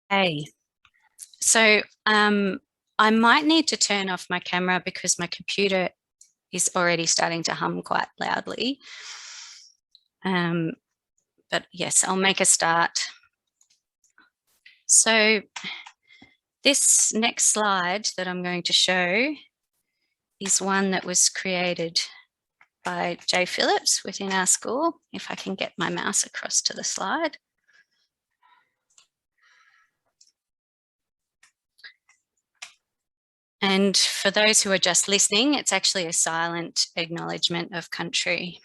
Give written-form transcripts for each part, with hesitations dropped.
Hey, so I might need to turn off my camera because my computer is already starting to hum quite loudly. But yes, I'll make a start. So this next slide that I'm going to show is one that was created by J. Phillips within our school. If I can get my mouse across to the slide. And for those who are just listening, it's actually a silent acknowledgement of country.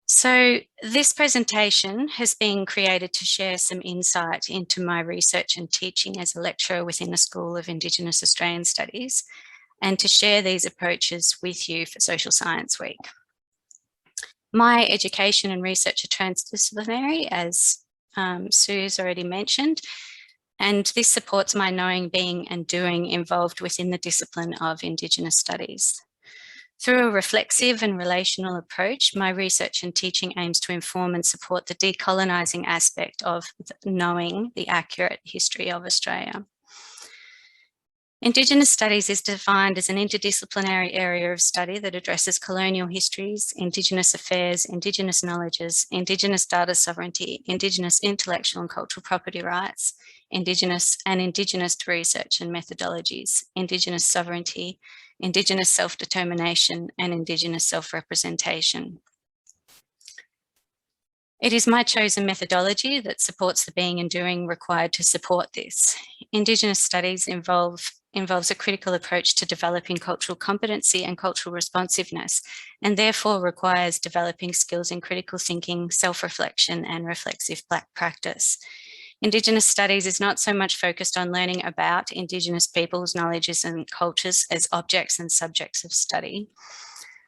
So this presentation has been created to share some insight into my research and teaching as a lecturer within the School of Indigenous Australian Studies, and to share these approaches with you for Social Science Week. My education and research are transdisciplinary, as Sue's already mentioned, and this supports my knowing, being and doing involved within the discipline of Indigenous Studies. Through a reflexive and relational approach, my research and teaching aims to inform and support the decolonising aspect of knowing the accurate history of Australia. Indigenous studies is defined as an interdisciplinary area of study that addresses colonial histories, Indigenous affairs, Indigenous knowledges, Indigenous data sovereignty, Indigenous intellectual and cultural property rights, Indigenous and Indigenist research and methodologies, Indigenous sovereignty, Indigenous self-determination and Indigenous self-representation. It is my chosen methodology that supports the being and doing required to support this. Indigenous studies involves a critical approach to developing cultural competency and cultural responsiveness, and therefore requires developing skills in critical thinking, self-reflection and reflexive practice. Indigenous studies is not so much focused on learning about Indigenous peoples, knowledges and cultures as objects and subjects of study.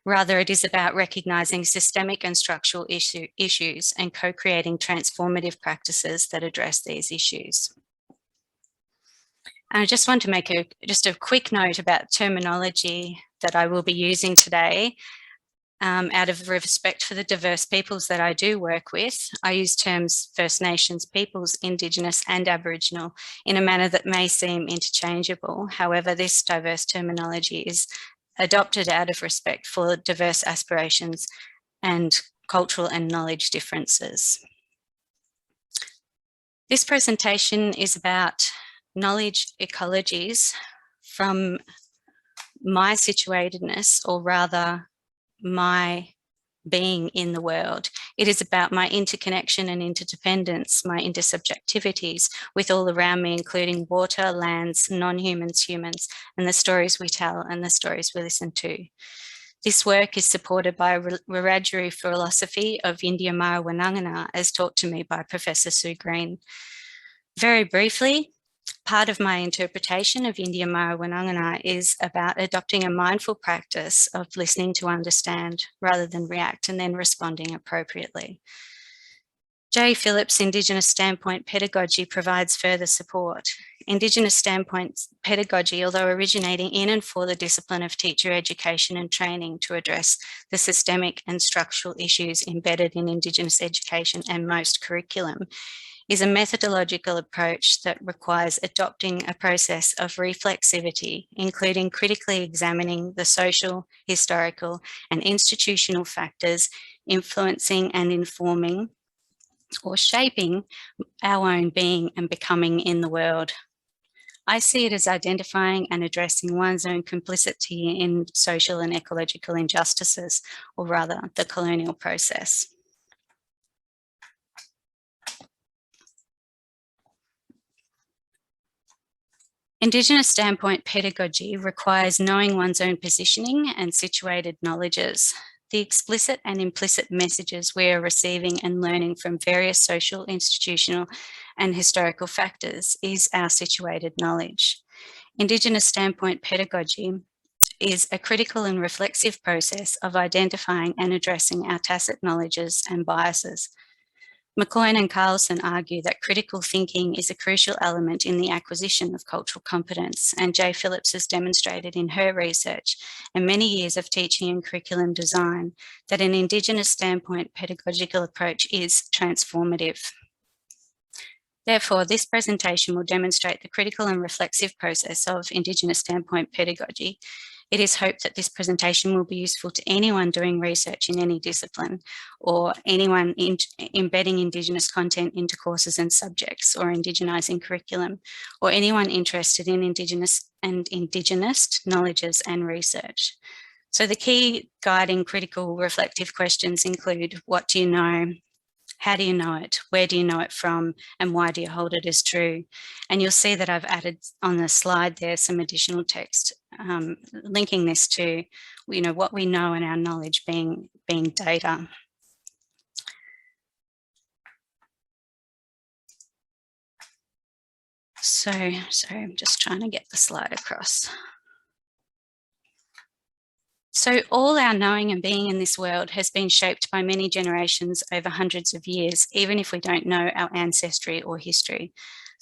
Rather, it is about recognising systemic and structural issues and co-creating transformative practices that address these issues. And I just want to make just a quick note about terminology that I will be using today. Out of respect for the diverse peoples that I do work with, I use terms First Nations peoples, Indigenous and Aboriginal in a manner that may seem interchangeable. However, this diverse terminology is adopted out of respect for diverse aspirations and cultural and knowledge differences. This presentation is about knowledge ecologies from my situatedness, or rather my being in the world. It is about my interconnection and interdependence, my intersubjectivities with all around me, including water, lands, non-humans, humans, and the stories we tell and the stories we listen to. This work is supported by Wiradjuri philosophy of Indiamara as taught to me by Professor Sue Green. Very briefly, part of my interpretation of Indiamara is about adopting a mindful practice of listening to understand rather than react, and then responding appropriately. J. Phillips' Indigenous Standpoint Pedagogy provides further support. Indigenous Standpoint Pedagogy, although originating in and for the discipline of teacher education and training to address the systemic and structural issues embedded in Indigenous education and most curriculum, is a methodological approach that requires adopting a process of reflexivity, including critically examining the social, historical, and institutional factors influencing and informing or shaping our own being and becoming in the world. I see it as identifying and addressing one's own complicity in social and ecological injustices, or rather the colonial process. Indigenous Standpoint Pedagogy requires knowing one's own positioning and situated knowledges. The explicit and implicit messages we are receiving and learning from various social, institutional, and historical factors is our situated knowledge. Indigenous Standpoint Pedagogy is a critical and reflexive process of identifying and addressing our tacit knowledges and biases. McCoyne and Carlson argue that critical thinking is a crucial element in the acquisition of cultural competence, and Jay Phillips has demonstrated in her research and many years of teaching and curriculum design that an Indigenous standpoint pedagogical approach is transformative. Therefore, this presentation will demonstrate the critical and reflexive process of Indigenous standpoint pedagogy. It is hoped that this presentation will be useful to anyone doing research in any discipline, or anyone embedding Indigenous content into courses and subjects, or Indigenising curriculum, or anyone interested in Indigenous and Indigenist knowledges and research. So the key guiding critical reflective questions include: what do you know? How do you know it? Where do you know it from? And why do you hold it as true? And you'll see that I've added on the slide there some additional text linking this to, what we know and our knowledge being data. So, sorry, I'm just trying to get the slide across. So all our knowing and being in this world has been shaped by many generations over hundreds of years, even if we don't know our ancestry or history.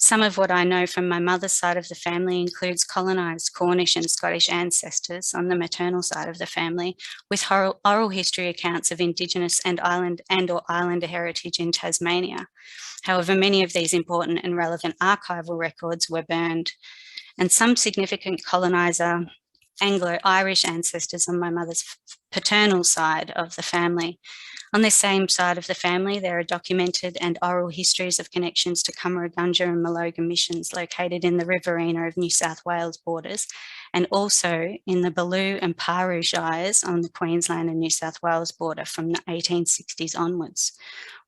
Some of what I know from my mother's side of the family includes colonised Cornish and Scottish ancestors on the maternal side of the family, with oral history accounts of Indigenous and or Islander heritage in Tasmania. However, many of these important and relevant archival records were burned, and some significant coloniser Anglo-Irish ancestors on my mother's paternal side of the family. On this same side of the family, there are documented and oral histories of connections to Cummeragunja and Maloga missions located in the Riverina of New South Wales borders, and also in the Baloo and Paru shires on the Queensland and New South Wales border from the 1860s onwards.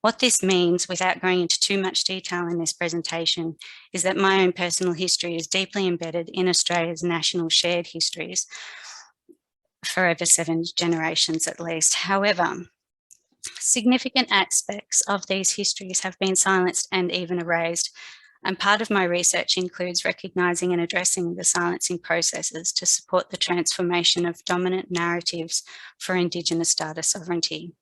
What this means, without going into too much detail in this presentation, is that my own personal history is deeply embedded in Australia's national shared histories for over 7 generations at least. However, significant aspects of these histories have been silenced and even erased, and part of my research includes recognising and addressing the silencing processes to support the transformation of dominant narratives for Indigenous data sovereignty.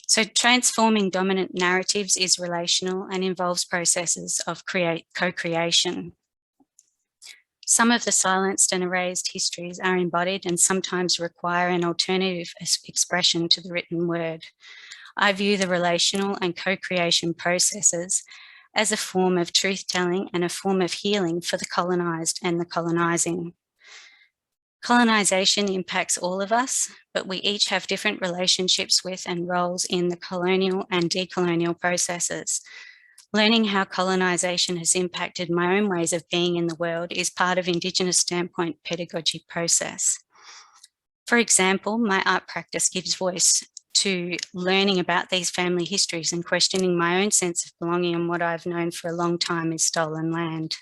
So transforming dominant narratives is relational and involves processes of co-creation. Some of the silenced and erased histories are embodied and sometimes require an alternative expression to the written word. I view the relational and co-creation processes as a form of truth-telling and a form of healing for the colonised and the colonising. Colonisation impacts all of us, but we each have different relationships with and roles in the colonial and decolonial processes. Learning how colonisation has impacted my own ways of being in the world is part of Indigenous standpoint pedagogy process. For example, my art practice gives voice to learning about these family histories and questioning my own sense of belonging and what I've known for a long time is stolen land.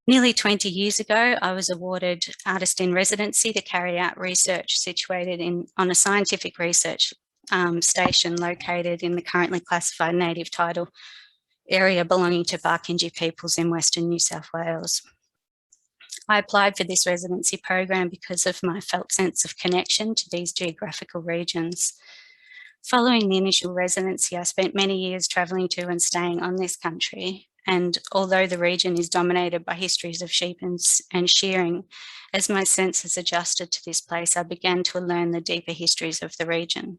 Nearly 20 years ago, I was awarded Artist in Residency to carry out research situated on a scientific research station located in the currently classified native title area belonging to Barkindji peoples in Western New South Wales. I applied for this residency program because of my felt sense of connection to these geographical regions. Following the initial residency, I spent many years travelling to and staying on this country. And although the region is dominated by histories of sheep and shearing, as my senses adjusted to this place, I began to learn the deeper histories of the region.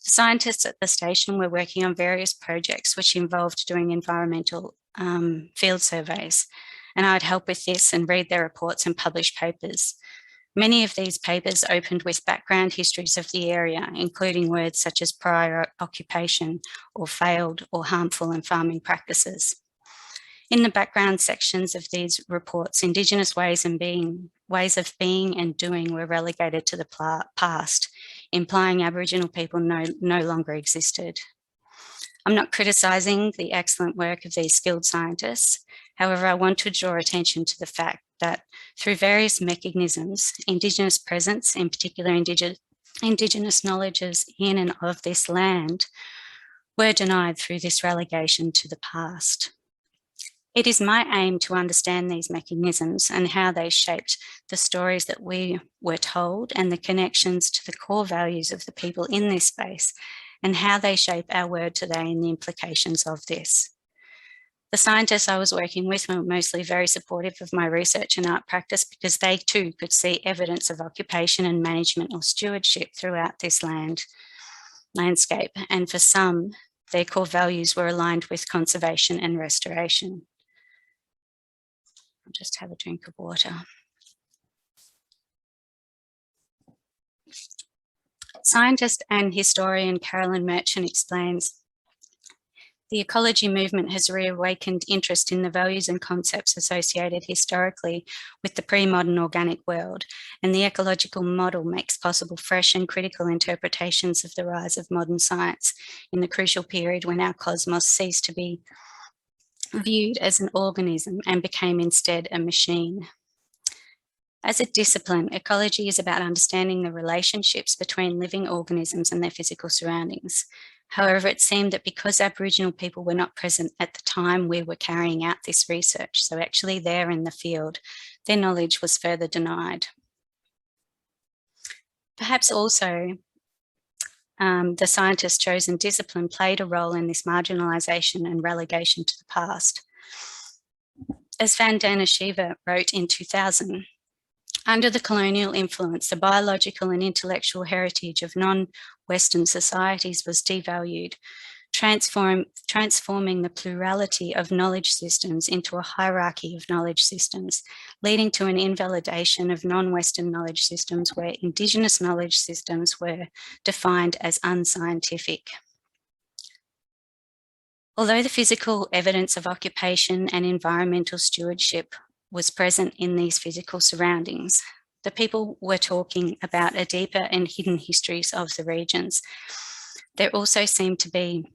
The scientists at the station were working on various projects which involved doing environmental field surveys, and I'd help with this and read their reports and publish papers. Many of these papers opened with background histories of the area, including words such as prior occupation or failed or harmful and farming practices. In the background sections of these reports, Indigenous ways of being and doing were relegated to the past, implying Aboriginal people no longer existed. I'm not criticising the excellent work of these skilled scientists. However, I want to draw attention to the fact that through various mechanisms, Indigenous presence, in particular Indigenous knowledges in and of this land, were denied through this relegation to the past. It is my aim to understand these mechanisms and how they shaped the stories that we were told and the connections to the core values of the people in this space and how they shape our word today and the implications of this. The scientists I was working with were mostly very supportive of my research and art practice because they too could see evidence of occupation and management or stewardship throughout this landscape. And for some, their core values were aligned with conservation and restoration. I'll just have a drink of water. Scientist and historian Carolyn Merchant explains, the ecology movement has reawakened interest in the values and concepts associated historically with the pre-modern organic world, and the ecological model makes possible fresh and critical interpretations of the rise of modern science in the crucial period when our cosmos ceased to be viewed as an organism and became instead a machine. As a discipline, ecology is about understanding the relationships between living organisms and their physical surroundings. However, it seemed that because Aboriginal people were not present at the time we were carrying out this research, so actually there in the field, their knowledge was further denied. Perhaps also, the scientist chosen discipline played a role in this marginalisation and relegation to the past. As Vandana Shiva wrote in 2000, under the colonial influence, the biological and intellectual heritage of non-Western societies was devalued, transforming the plurality of knowledge systems into a hierarchy of knowledge systems, leading to an invalidation of non-Western knowledge systems where Indigenous knowledge systems were defined as unscientific. Although the physical evidence of occupation and environmental stewardship was present in these physical surroundings, the people were talking about a deeper and hidden histories of the regions. There also seemed to be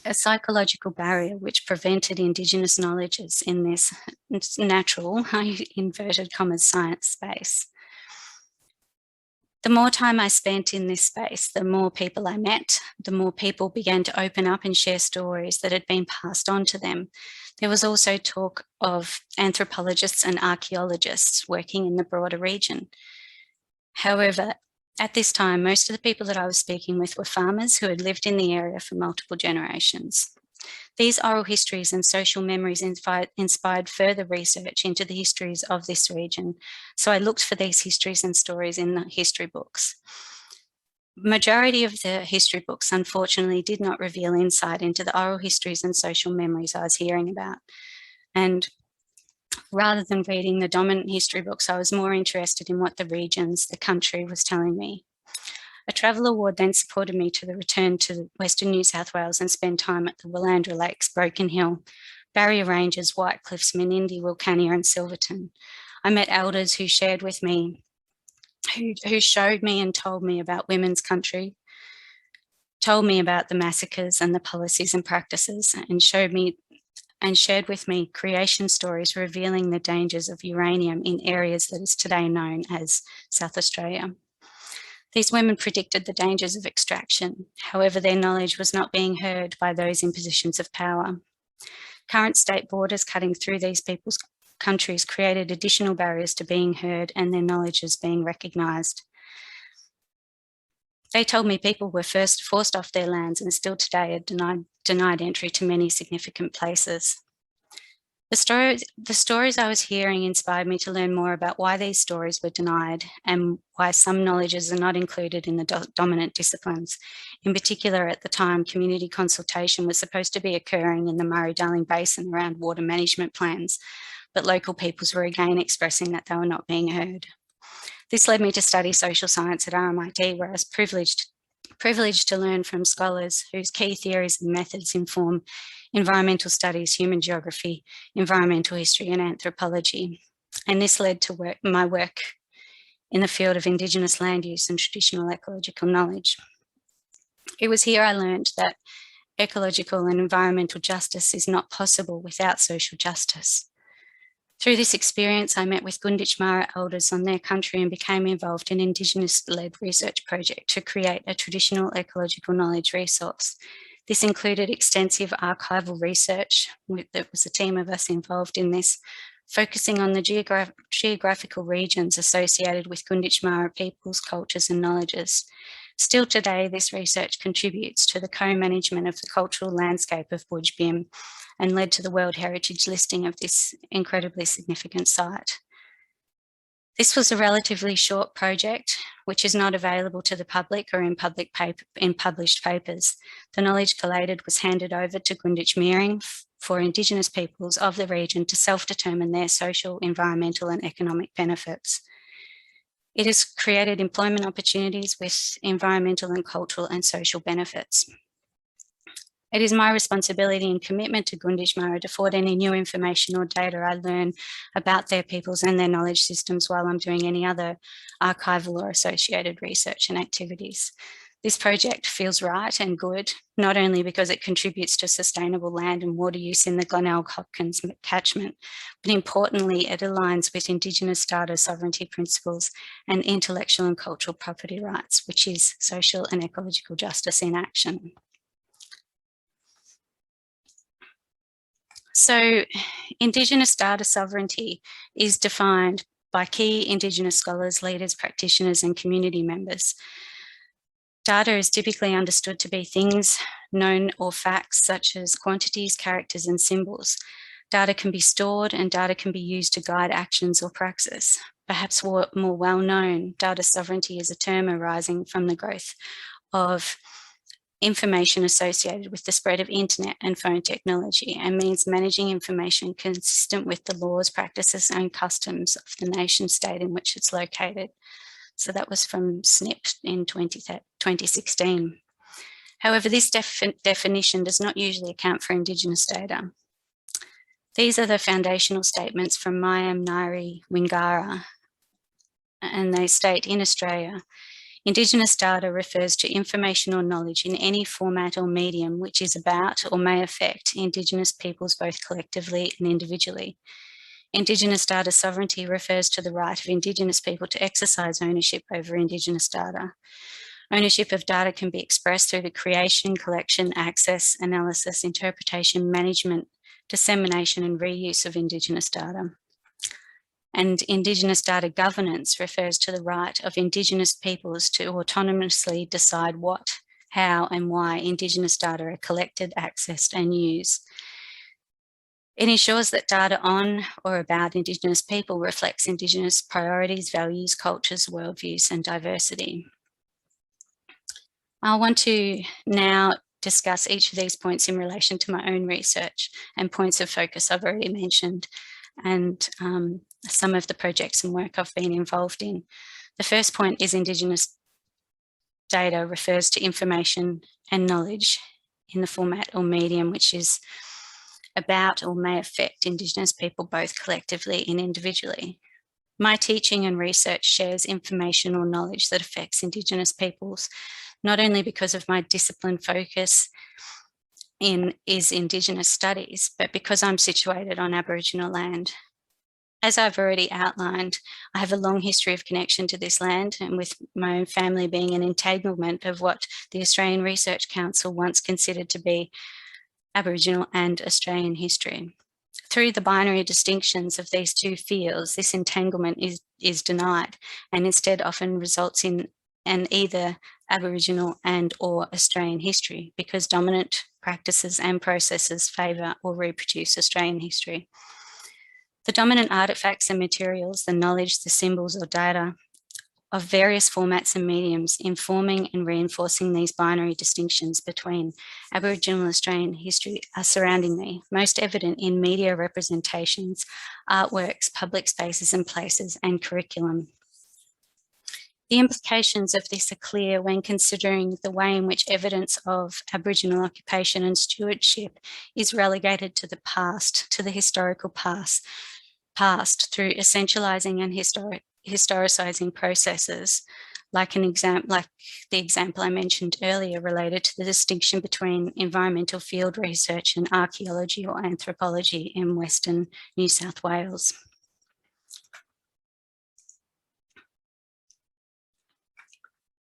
a psychological barrier which prevented Indigenous knowledges in this natural, inverted commas, science space. The more time I spent in this space, the more people I met, the more people began to open up and share stories that had been passed on to them. There was also talk of anthropologists and archaeologists working in the broader region. However, at this time, most of the people that I was speaking with were farmers who had lived in the area for multiple generations. These oral histories and social memories inspired further research into the histories of this region. So I looked for these histories and stories in the history books. Majority of the history books, unfortunately, did not reveal insight into the oral histories and social memories I was hearing about. And rather than reading the dominant history books, I was more interested in what the regions, the country was telling me. A travel award then supported me to return to Western New South Wales and spend time at the Willandra Lakes, Broken Hill, Barrier Ranges, White Cliffs, Menindee, Wilcannia and Silverton. I met elders who shared with me, who showed me and told me about women's country, told me about the massacres and the policies and practices, and shared with me creation stories revealing the dangers of uranium in areas that is today known as South Australia. These women predicted the dangers of extraction. However, their knowledge was not being heard by those in positions of power. Current state borders cutting through these people's countries created additional barriers to being heard and their knowledges being recognised. They told me people were first forced off their lands and still today are denied entry to many significant places. The stories I was hearing inspired me to learn more about why these stories were denied and why some knowledges are not included in the dominant disciplines. In particular, at the time, community consultation was supposed to be occurring in the Murray-Darling Basin around water management plans, but local peoples were again expressing that they were not being heard. This led me to study social science at RMIT, where I was privileged to learn from scholars whose key theories and methods inform environmental studies, human geography, environmental history and anthropology. And this led to my work in the field of Indigenous land use and traditional ecological knowledge. It was here I learned that ecological and environmental justice is not possible without social justice. Through this experience, I met with GunditjMirring elders on their country and became involved in an Indigenous-led research project to create a traditional ecological knowledge resource. This included extensive archival research. There was a team of us involved in this, focusing on the geographical regions associated with GunditjMirring peoples, cultures and knowledges. Still today, this research contributes to the co-management of the cultural landscape of Budj and led to the World Heritage listing of this incredibly significant site. This was a relatively short project, which is not available to the public or in published papers. The knowledge collated was handed over to GunditjMirring for Indigenous peoples of the region to self-determine their social, environmental and economic benefits. It has created employment opportunities with environmental and cultural and social benefits. It is my responsibility and commitment to GunditjMirring to forward any new information or data I learn about their peoples and their knowledge systems while I'm doing any other archival or associated research and activities. This project feels right and good, not only because it contributes to sustainable land and water use in the Glenelg Hopkins catchment, but importantly, it aligns with Indigenous data sovereignty principles and intellectual and cultural property rights, which is social and ecological justice in action. So, Indigenous data sovereignty is defined by key Indigenous scholars, leaders, practitioners, and community members. Data is typically understood to be things, known or facts, such as quantities, characters, and symbols. Data can be stored and data can be used to guide actions or praxis. Perhaps more well known, data sovereignty is a term arising from the growth of information associated with the spread of internet and phone technology and means managing information consistent with the laws, practices and customs of the nation state in which it's located. So that was from SNP in 2016. However, this definition does not usually account for Indigenous data. These are the foundational statements from Mayam Nairi Wingara, and they state, in Australia, Indigenous data refers to information or knowledge in any format or medium which is about or may affect Indigenous peoples both collectively and individually. Indigenous data sovereignty refers to the right of Indigenous people to exercise ownership over Indigenous data. Ownership of data can be expressed through the creation, collection, access, analysis, interpretation, management, dissemination and reuse of Indigenous data. And Indigenous data governance refers to the right of Indigenous peoples to autonomously decide what, how and why Indigenous data are collected, accessed and used. It ensures that data on or about Indigenous people reflects Indigenous priorities, values, cultures, worldviews and diversity. I want to now discuss each of these points in relation to my own research and points of focus I've already mentioned, and some of the projects and work I've been involved in. The first point is Indigenous data refers to information and knowledge in the format or medium which is about or may affect Indigenous people both collectively and individually. My teaching and research shares information or knowledge that affects Indigenous peoples, not only because of my discipline focus is Indigenous studies, but because I'm situated on Aboriginal land. As I've already outlined, I have a long history of connection to this land, and with my own family being an entanglement of what the Australian Research Council once considered to be Aboriginal and Australian history. Through the binary distinctions of these two fields, this entanglement is denied and instead often results in an either Aboriginal and or Australian history because dominant practices and processes favour or reproduce Australian history. The dominant artefacts and materials, the knowledge, the symbols or data of various formats and mediums informing and reinforcing these binary distinctions between Aboriginal and Australian history are surrounding me, most evident in media representations, artworks, public spaces and places, and curriculum. The implications of this are clear when considering the way in which evidence of Aboriginal occupation and stewardship is relegated to the past, to the historical past through essentialising and historicising processes, like the example I mentioned earlier related to the distinction between environmental field research and archaeology or anthropology in Western New South Wales.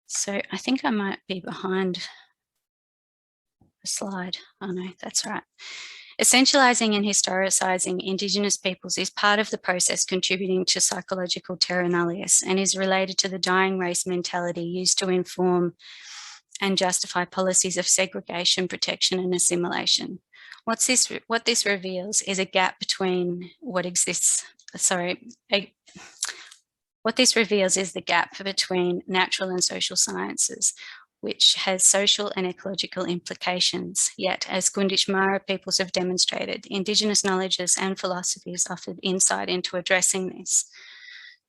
So I think I might be behind a slide. Oh no, that's right. Essentialising and historicising Indigenous peoples is part of the process contributing to psychological terra nullius and is related to the dying race mentality used to inform and justify policies of segregation, protection and assimilation. What this reveals is a gap between what exists, what this reveals is the gap between natural and social sciences, which has social and ecological implications. Yet, as GunditjMirring peoples have demonstrated, Indigenous knowledges and philosophies offered insight into addressing this.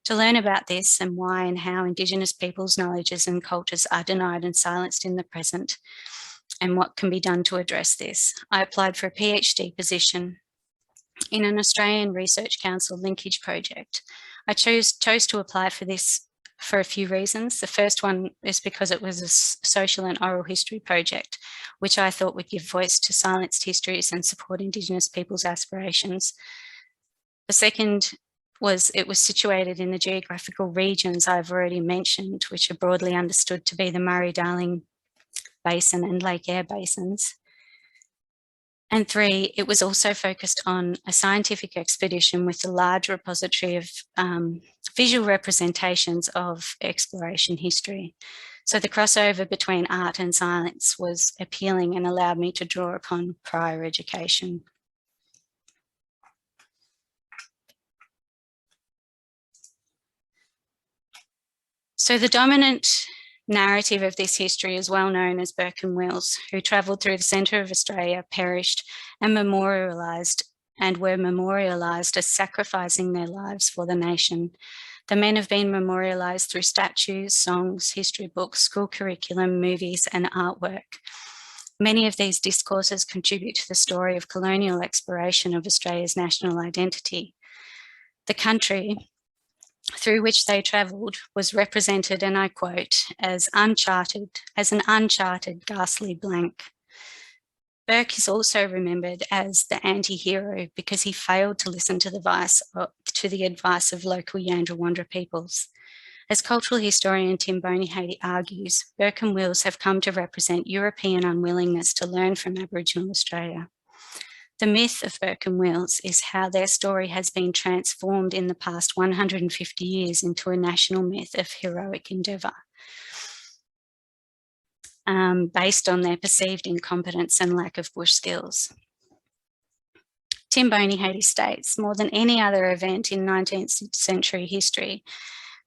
To learn about this and why and how Indigenous peoples' knowledges and cultures are denied and silenced in the present, and what can be done to address this, I applied for a PhD position in an Australian Research Council linkage project. I chose to apply for this for a few reasons. The first one is because it was a social and oral history project, which I thought would give voice to silenced histories and support Indigenous peoples' aspirations. The second was it was situated in the geographical regions I've already mentioned, which are broadly understood to be the Murray-Darling Basin and Lake Eyre Basins. And three, it was also focused on a scientific expedition with a large repository of visual representations of exploration history. So the crossover between art and science was appealing and allowed me to draw upon prior education. So the dominant narrative of this history is well known as Burke and Wills, who travelled through the centre of Australia, perished and were memorialised as sacrificing their lives for the nation. The men have been memorialised through statues, songs, history books, school curriculum, movies and artwork. Many of these discourses contribute to the story of colonial exploration of Australia's national identity. The country through which they travelled was represented, and I quote, as an uncharted, ghastly blank. Burke is also remembered as the anti-hero because he failed to listen to the advice of local Yandrawandra peoples. As cultural historian Tim Bonihady argues, Burke and Wills have come to represent European unwillingness to learn from Aboriginal Australia. The myth of Burke and Wills is how their story has been transformed in the past 150 years into a national myth of heroic endeavour, based on their perceived incompetence and lack of bush skills. Tim Bonihady states, more than any other event in 19th century history,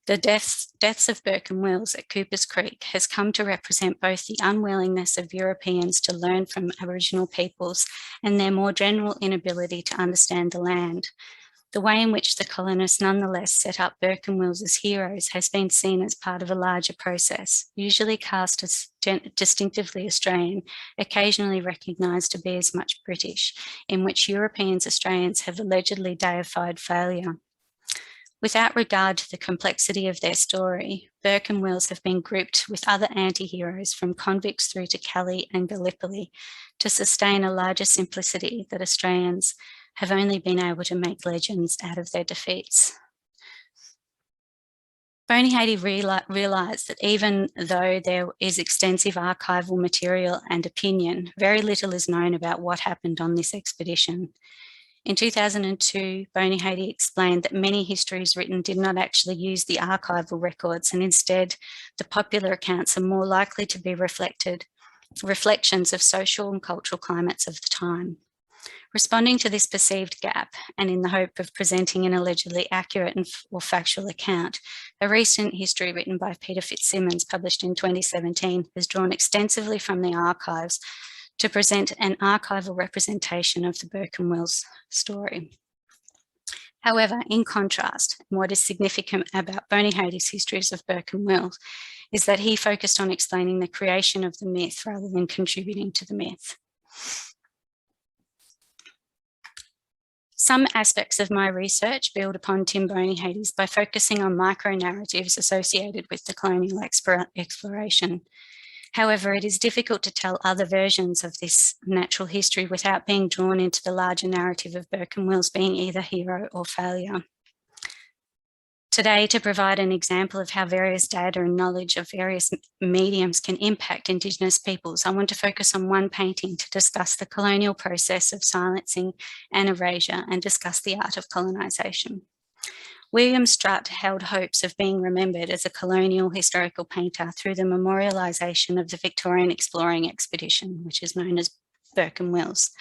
the deaths of Burke and Wills at Coopers Creek has come to represent both the unwillingness of Europeans to learn from Aboriginal peoples and their more general inability to understand the land. The way in which the colonists nonetheless set up Burke and Wills as heroes has been seen as part of a larger process, usually cast as distinctively Australian, occasionally recognised to be as much British, in which Europeans Australians have allegedly deified failure. Without regard to the complexity of their story, Burke and Wills have been grouped with other anti-heroes from convicts through to Kelly and Gallipoli to sustain a larger simplicity that Australians have only been able to make legends out of their defeats. Bonihady realised that even though there is extensive archival material and opinion, very little is known about what happened on this expedition. In 2002, Bonihady explained that many histories written did not actually use the archival records, and instead the popular accounts are more likely to be reflections of social and cultural climates of the time. Responding to this perceived gap, and in the hope of presenting an allegedly accurate or factual account, a recent history written by Peter Fitzsimmons, published in 2017, has drawn extensively from the archives to present an archival representation of the Burke and Wills story. However, in contrast, what is significant about Bonihady's histories of Burke and Wills is that he focused on explaining the creation of the myth rather than contributing to the myth. Some aspects of my research build upon Tim Bonihady's by focusing on micro-narratives associated with the colonial exploration. However, it is difficult to tell other versions of this natural history without being drawn into the larger narrative of Burke and Wills being either hero or failure. Today, to provide an example of how various data and knowledge of various mediums can impact Indigenous peoples, I want to focus on one painting to discuss the colonial process of silencing and erasure and discuss the art of colonisation. William Strutt held hopes of being remembered as a colonial historical painter through the memorialisation of the Victorian exploring expedition, which is known as Burke and Wills.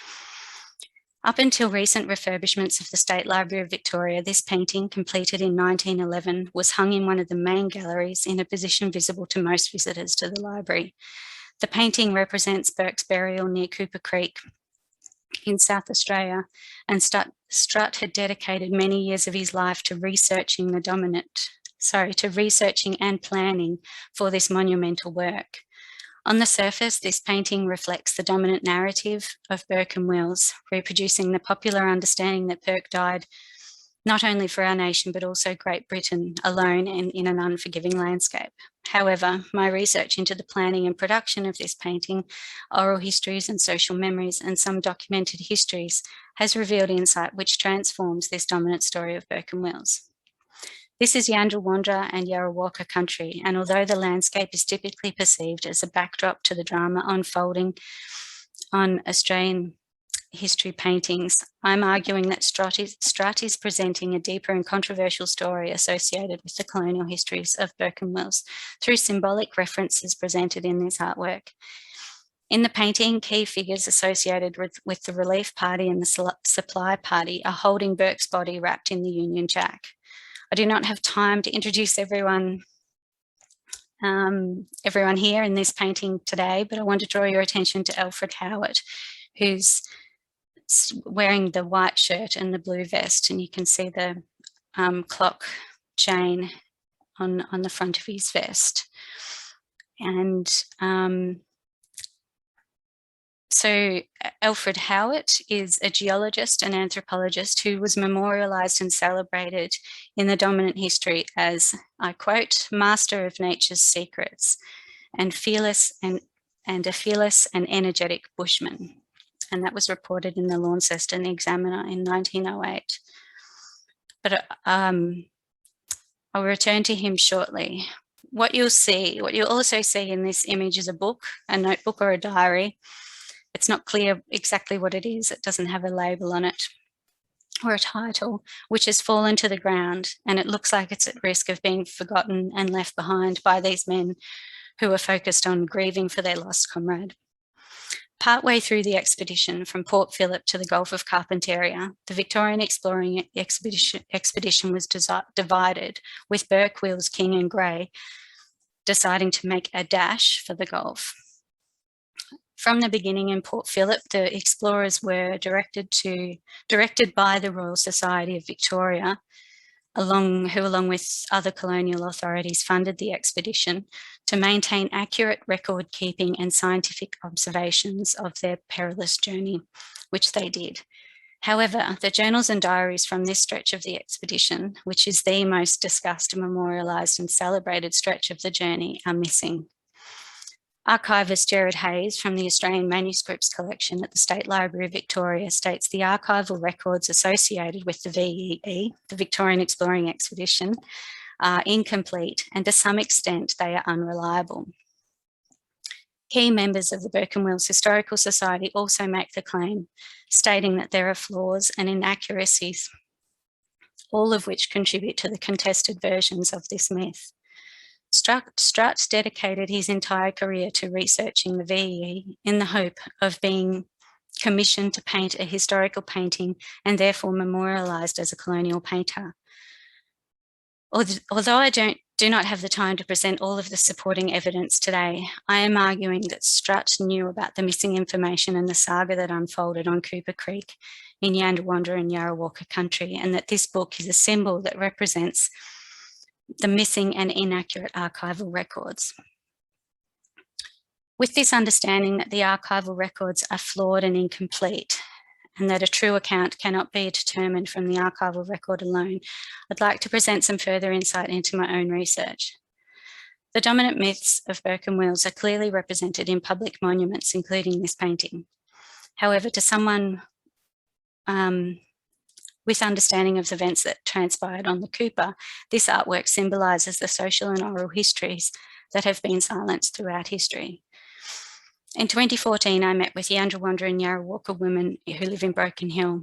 Up until recent refurbishments of the State Library of Victoria, this painting, completed in 1911, was hung in one of the main galleries in a position visible to most visitors to the library. The painting represents Burke's burial near Cooper Creek in South Australia, and Strutt had dedicated many years of his life to researching and planning for this monumental work. On the surface, this painting reflects the dominant narrative of Burke and Wills, reproducing the popular understanding that Burke died not only for our nation, but also Great Britain alone and in an unforgiving landscape. However, my research into the planning and production of this painting, oral histories and social memories, and some documented histories has revealed insight which transforms this dominant story of Burke and Wills. This is Yandrawandra and Yarrawalka country, and although the landscape is typically perceived as a backdrop to the drama unfolding on Australian history paintings, I'm arguing that Strutt is presenting a deeper and controversial story associated with the colonial histories of Burke and Wills through symbolic references presented in this artwork. In the painting, key figures associated with the Relief Party and the Supply Party are holding Burke's body wrapped in the Union Jack. I do not have time to introduce everyone here in this painting today, but I want to draw your attention to Alfred Howitt, who's wearing the white shirt and the blue vest, and you can see the clock chain on the front of his vest. And so Alfred Howitt is a geologist and anthropologist who was memorialised and celebrated in the dominant history as, I quote, master of nature's secrets and a fearless and energetic bushman. And that was reported in the Launceston Examiner in 1908. But I'll return to him shortly. What you'll also see in this image is a book, a notebook or a diary. It's not clear exactly what it is. It doesn't have a label on it or a title, which has fallen to the ground, and it looks like it's at risk of being forgotten and left behind by these men who are focused on grieving for their lost comrade. Partway through the expedition from Port Phillip to the Gulf of Carpentaria, the Victorian exploring expedition was divided, with Burke, Wills, King and Grey deciding to make a dash for the Gulf. From the beginning in Port Phillip, the explorers were directed by the Royal Society of Victoria, who along with other colonial authorities funded the expedition to maintain accurate record keeping and scientific observations of their perilous journey, which they did. However, the journals and diaries from this stretch of the expedition, which is the most discussed, memorialised and celebrated stretch of the journey, are missing. Archivist Gerard Hayes from the Australian Manuscripts Collection at the State Library of Victoria states the archival records associated with the VEE, the Victorian Exploring Expedition, are incomplete, and to some extent they are unreliable. Key members of the Burke and Wills Historical Society also make the claim, stating that there are flaws and inaccuracies, all of which contribute to the contested versions of this myth. Strutt dedicated his entire career to researching the VEE in the hope of being commissioned to paint a historical painting and therefore memorialised as a colonial painter. Although I do not have the time to present all of the supporting evidence today, I am arguing that Strutt knew about the missing information and the saga that unfolded on Cooper Creek in Yandrawandra and Yarrawalka country, and that this book is a symbol that represents the missing and inaccurate archival records. With this understanding that the archival records are flawed and incomplete, and that a true account cannot be determined from the archival record alone, I'd like to present some further insight into my own research. The dominant myths of Burke and Wills are clearly represented in public monuments, including this painting. However, to someone With understanding of the events that transpired on the Cooper, this artwork symbolises the social and oral histories that have been silenced throughout history. In 2014, I met with Yandrawandra and Yarrawalka women who live in Broken Hill.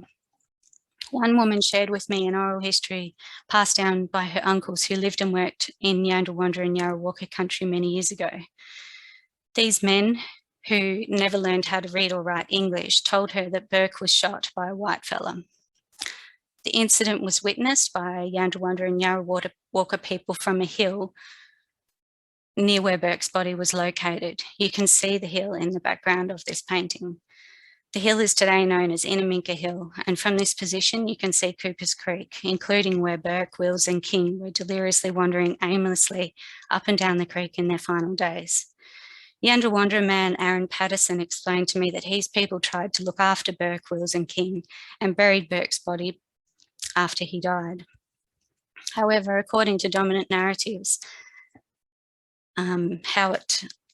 One woman shared with me an oral history passed down by her uncles who lived and worked in Yandrawandra and Yarrawalka country many years ago. These men, who never learned how to read or write English, told her that Burke was shot by a white fella. The incident was witnessed by Yandrawandra and Yarrawalka people from a hill near where Burke's body was located. You can see the hill in the background of this painting. The hill is today known as Inaminka Hill, and from this position you can see Cooper's Creek, including where Burke, Wills and King were deliriously wandering aimlessly up and down the creek in their final days. Yandrawandra man Aaron Patterson explained to me that his people tried to look after Burke, Wills and King and buried Burke's body after he died. However, according to dominant narratives,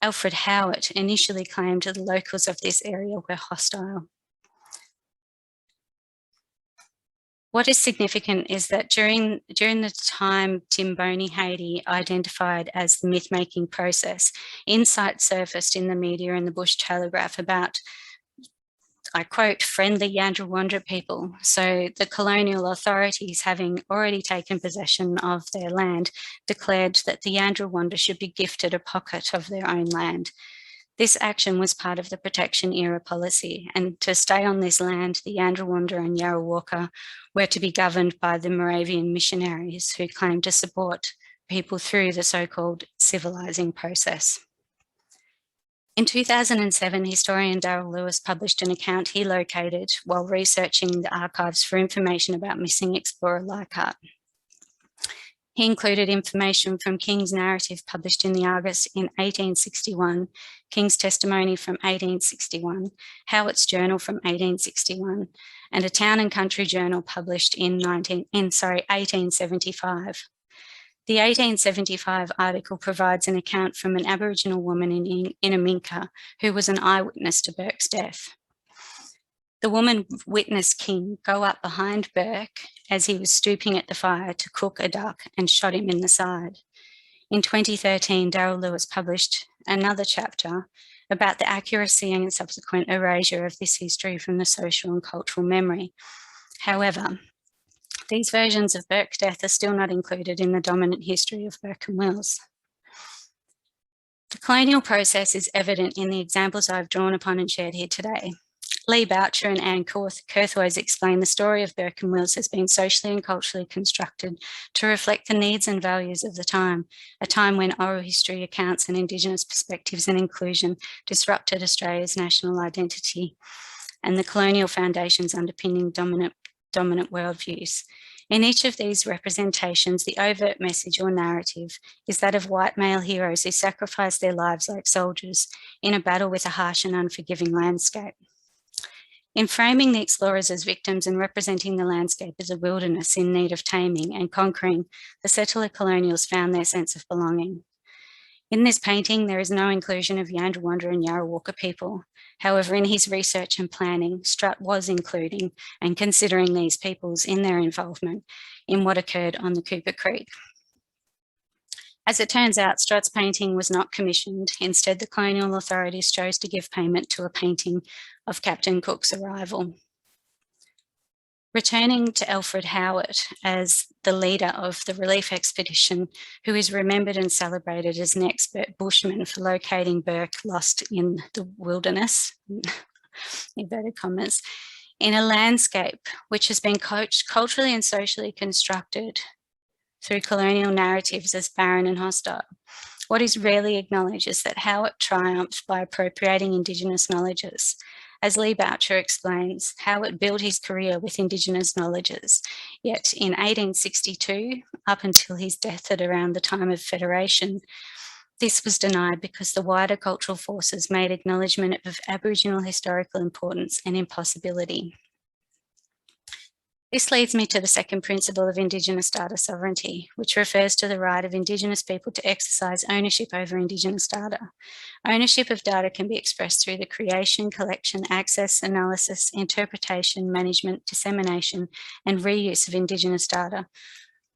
Alfred Howitt initially claimed that the locals of this area were hostile. What is significant is that during the time Tim Boney-Haidee identified as the myth-making process, insight surfaced in the media and the Bush Telegraph about, I quote, friendly Yandrawandra people. So the colonial authorities, having already taken possession of their land, declared that the Yandrawandra should be gifted a pocket of their own land. This action was part of the protection era policy, and to stay on this land, the Yandrawandra and Yarrawalka were to be governed by the Moravian missionaries who claimed to support people through the so-called civilising process. In 2007, historian Darryl Lewis published an account he located while researching the archives for information about missing explorer Leichhardt. He included information from King's narrative published in the Argus in 1861, King's testimony from 1861, Howitt's journal from 1861, and a town and country journal published in 1875. The 1875 article provides an account from an Aboriginal woman in Inaminka who was an eyewitness to Burke's death. The woman witnessed King go up behind Burke as he was stooping at the fire to cook a duck and shot him in the side. In 2013, Darryl Lewis published another chapter about the accuracy and subsequent erasure of this history from the social and cultural memory. However, these versions of Burke's death are still not included in the dominant history of Burke and Wills. The colonial process is evident in the examples I've drawn upon and shared here today. Lee Boucher and Anne Kurthways explain the story of Burke and Wills has been socially and culturally constructed to reflect the needs and values of the time, a time when oral history accounts and Indigenous perspectives and inclusion disrupted Australia's national identity and the colonial foundations underpinning dominant worldviews. In each of these representations, the overt message or narrative is that of white male heroes who sacrificed their lives like soldiers in a battle with a harsh and unforgiving landscape. In framing the explorers as victims and representing the landscape as a wilderness in need of taming and conquering, the settler colonials found their sense of belonging. In this painting, there is no inclusion of Yandrawandra and Yarrawalka people. However, in his research and planning, Sturt was including and considering these peoples in their involvement in what occurred on the Cooper Creek. As it turns out, Strut's painting was not commissioned. Instead, the colonial authorities chose to give payment to a painting of Captain Cook's arrival. Returning to Alfred Howitt as the leader of the relief expedition, who is remembered and celebrated as an expert bushman for locating Burke lost in the wilderness, inverted commas, in a landscape which has been culturally and socially constructed through colonial narratives as barren and hostile. What is rarely acknowledged is that Howitt triumphed by appropriating Indigenous knowledges. As Lee Boucher explains, Howitt built his career with Indigenous knowledges, yet in 1862, up until his death at around the time of Federation, this was denied because the wider cultural forces made acknowledgement of Aboriginal historical importance an impossibility. This leads me to the second principle of Indigenous data sovereignty, which refers to the right of Indigenous people to exercise ownership over Indigenous data. Ownership of data can be expressed through the creation, collection, access, analysis, interpretation, management, dissemination, and reuse of Indigenous data.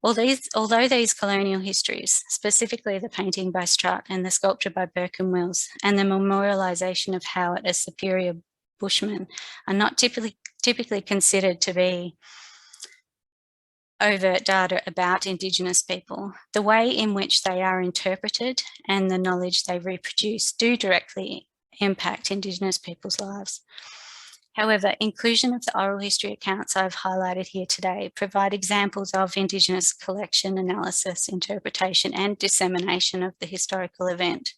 Although these colonial histories, specifically the painting by Strutt and the sculpture by Burke and Wills, and the memorialisation of Howitt as superior Bushmen, are not typically considered to be overt data about Indigenous people, the way in which they are interpreted and the knowledge they reproduce do directly impact Indigenous people's lives. However, inclusion of the oral history accounts I've highlighted here today provide examples of Indigenous collection, analysis, interpretation, and dissemination of the historical event.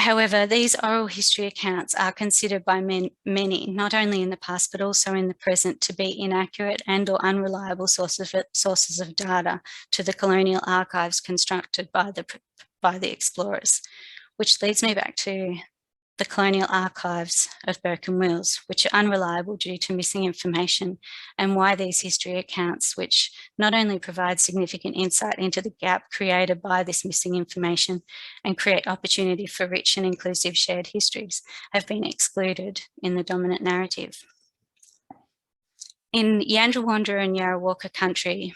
However, these oral history accounts are considered by many, not only in the past, but also in the present, to be inaccurate and or unreliable sources of data to the colonial archives constructed by the explorers, which leads me back to the colonial archives of Burke and Wills, which are unreliable due to missing information, and why these history accounts, which not only provide significant insight into the gap created by this missing information and create opportunity for rich and inclusive shared histories, have been excluded in the dominant narrative. In Yandrawandra and Yarrawalka Country,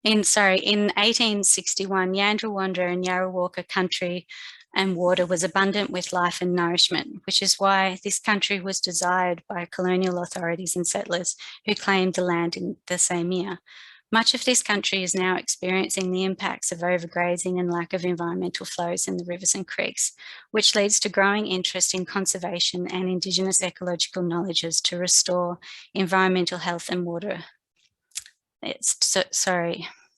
in 1861, Yandrawandra and Yarrawalka Country and water was abundant with life and nourishment, which is why this country was desired by colonial authorities and settlers who claimed the land in the same year. Much of this country is now experiencing the impacts of overgrazing and lack of environmental flows in the rivers and creeks, which leads to growing interest in conservation and Indigenous ecological knowledges to restore environmental health and water.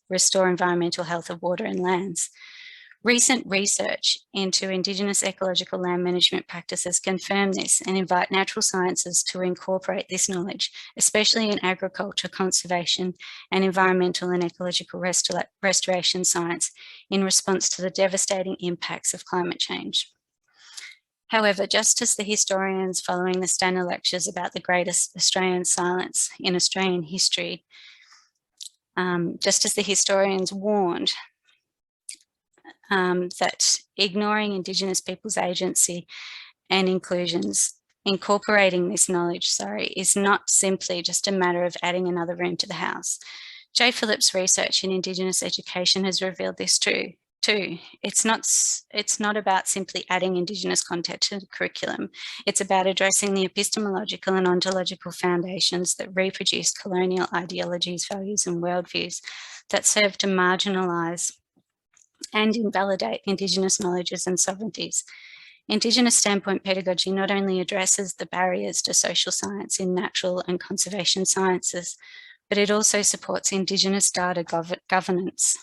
Restore environmental health of water and lands. Recent research into Indigenous ecological land management practices confirm this and invite natural sciences to incorporate this knowledge, especially in agriculture, conservation, and environmental and ecological restoration science in response to the devastating impacts of climate change. However, just as the historians following the Stanner lectures about the greatest Australian silence in Australian history, just as the historians warned that ignoring Indigenous people's agency and incorporating this knowledge, is not simply just a matter of adding another room to the house. J. Phillips' research in Indigenous education has revealed this too. It's not about simply adding Indigenous content to the curriculum. It's about addressing the epistemological and ontological foundations that reproduce colonial ideologies, values, and worldviews that serve to marginalise and invalidate Indigenous knowledges and sovereignties. Indigenous standpoint pedagogy not only addresses the barriers to social science in natural and conservation sciences, but it also supports Indigenous data governance,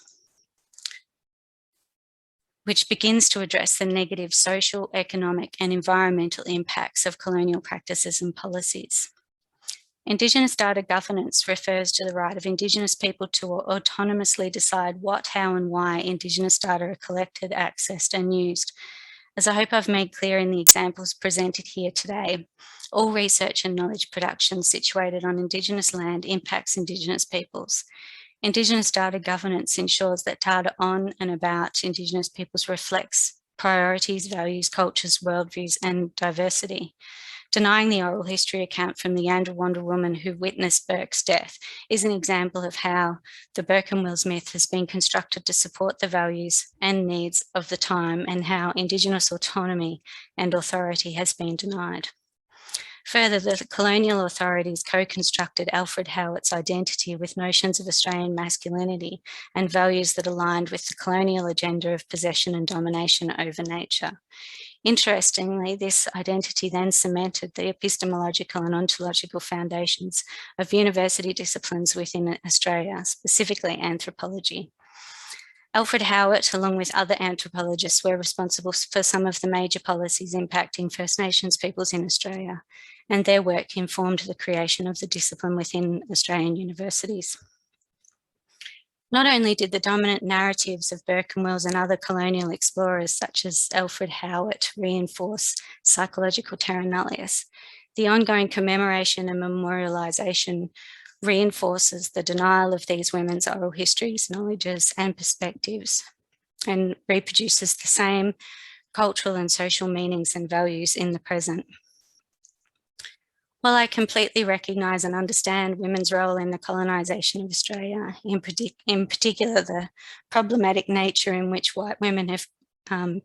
which begins to address the negative social, economic, and environmental impacts of colonial practices and policies. Indigenous data governance refers to the right of Indigenous people to autonomously decide what, how, and why Indigenous data are collected, accessed, and used. As I hope I've made clear in the examples presented here today, all research and knowledge production situated on Indigenous land impacts Indigenous peoples. Indigenous data governance ensures that data on and about Indigenous peoples reflects priorities, values, cultures, worldviews, and diversity. Denying the oral history account from the Yandrawandra woman who witnessed Burke's death is an example of how the Burke and Wills myth has been constructed to support the values and needs of the time, and how Indigenous autonomy and authority has been denied. Further, the colonial authorities co-constructed Alfred Howitt's identity with notions of Australian masculinity and values that aligned with the colonial agenda of possession and domination over nature. Interestingly, this identity then cemented the epistemological and ontological foundations of university disciplines within Australia, specifically anthropology. Alfred Howitt, along with other anthropologists, were responsible for some of the major policies impacting First Nations peoples in Australia, and their work informed the creation of the discipline within Australian universities. Not only did the dominant narratives of Burke and Wills and other colonial explorers such as Alfred Howitt reinforce psychological terra nullius, The ongoing commemoration and memorialisation reinforces the denial of these women's oral histories, knowledges and perspectives, and reproduces the same cultural and social meanings and values in the present. While I completely recognise and understand women's role in the colonisation of Australia, in particular the problematic nature in which white women have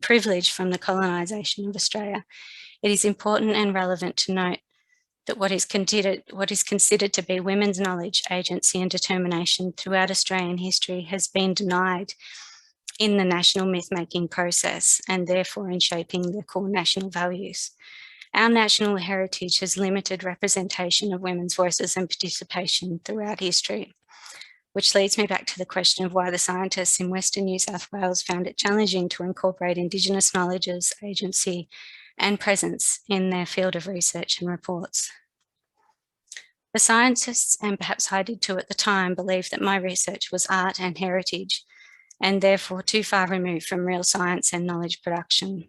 privilege from the colonisation of Australia, it is important and relevant to note that what is considered to be women's knowledge, agency and determination throughout Australian history has been denied in the national myth-making process and therefore in shaping the core national values. Our national heritage has limited representation of women's voices and participation throughout history, which leads me back to the question of why the scientists in Western New South Wales found it challenging to incorporate Indigenous knowledges, agency and presence in their field of research and reports. The scientists, and perhaps I did too at the time, believed that my research was art and heritage and therefore too far removed from real science and knowledge production.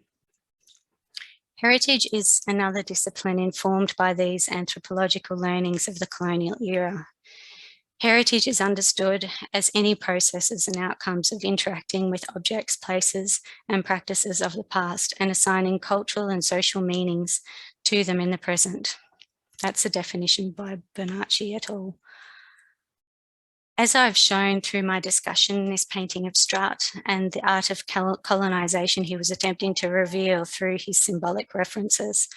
Heritage is another discipline informed by these anthropological learnings of the colonial era. Heritage is understood as any processes and outcomes of interacting with objects, places, and practices of the past and assigning cultural and social meanings to them in the present. That's a definition by Bernacchi et al. As I've shown through my discussion in this painting of Sturt and the art of colonisation he was attempting to reveal through his symbolic references,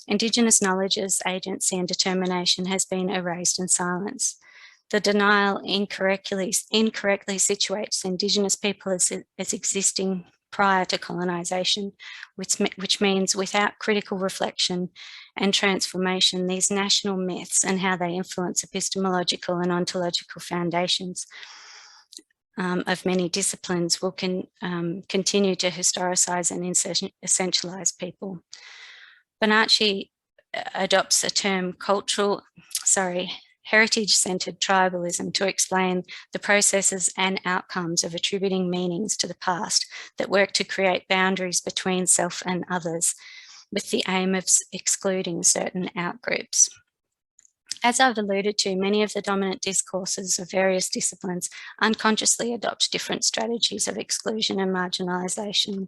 Indigenous knowledges, agency and determination has been erased and silenced. The denial incorrectly situates Indigenous people as existing prior to colonisation, which means without critical reflection and transformation, these national myths and how they influence epistemological and ontological foundations of many disciplines will continue to historicise and essentialise people. Bernacchi adopts a term heritage-centred tribalism to explain the processes and outcomes of attributing meanings to the past that work to create boundaries between self and others with the aim of excluding certain outgroups. As I've alluded to, many of the dominant discourses of various disciplines unconsciously adopt different strategies of exclusion and marginalisation.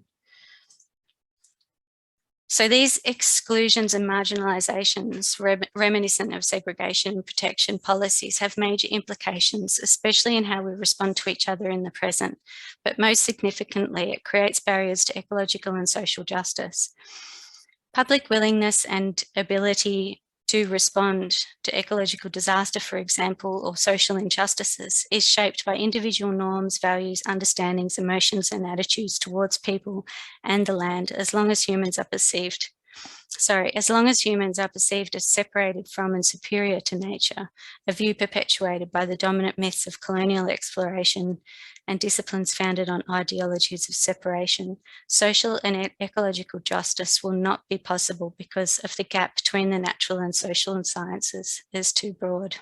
So these exclusions and marginalisations, reminiscent of segregation and protection policies, have major implications, especially in how we respond to each other in the present. But most significantly, it creates barriers to ecological and social justice. Public willingness and ability to respond to ecological disaster, for example, or social injustices, is shaped by individual norms, values, understandings, emotions, and attitudes towards people and the land, as long as humans are perceived as separated from and superior to nature, a view perpetuated by the dominant myths of colonial exploration and disciplines founded on ideologies of separation. Social and ecological justice will not be possible because of the gap between the natural and social sciences is too broad.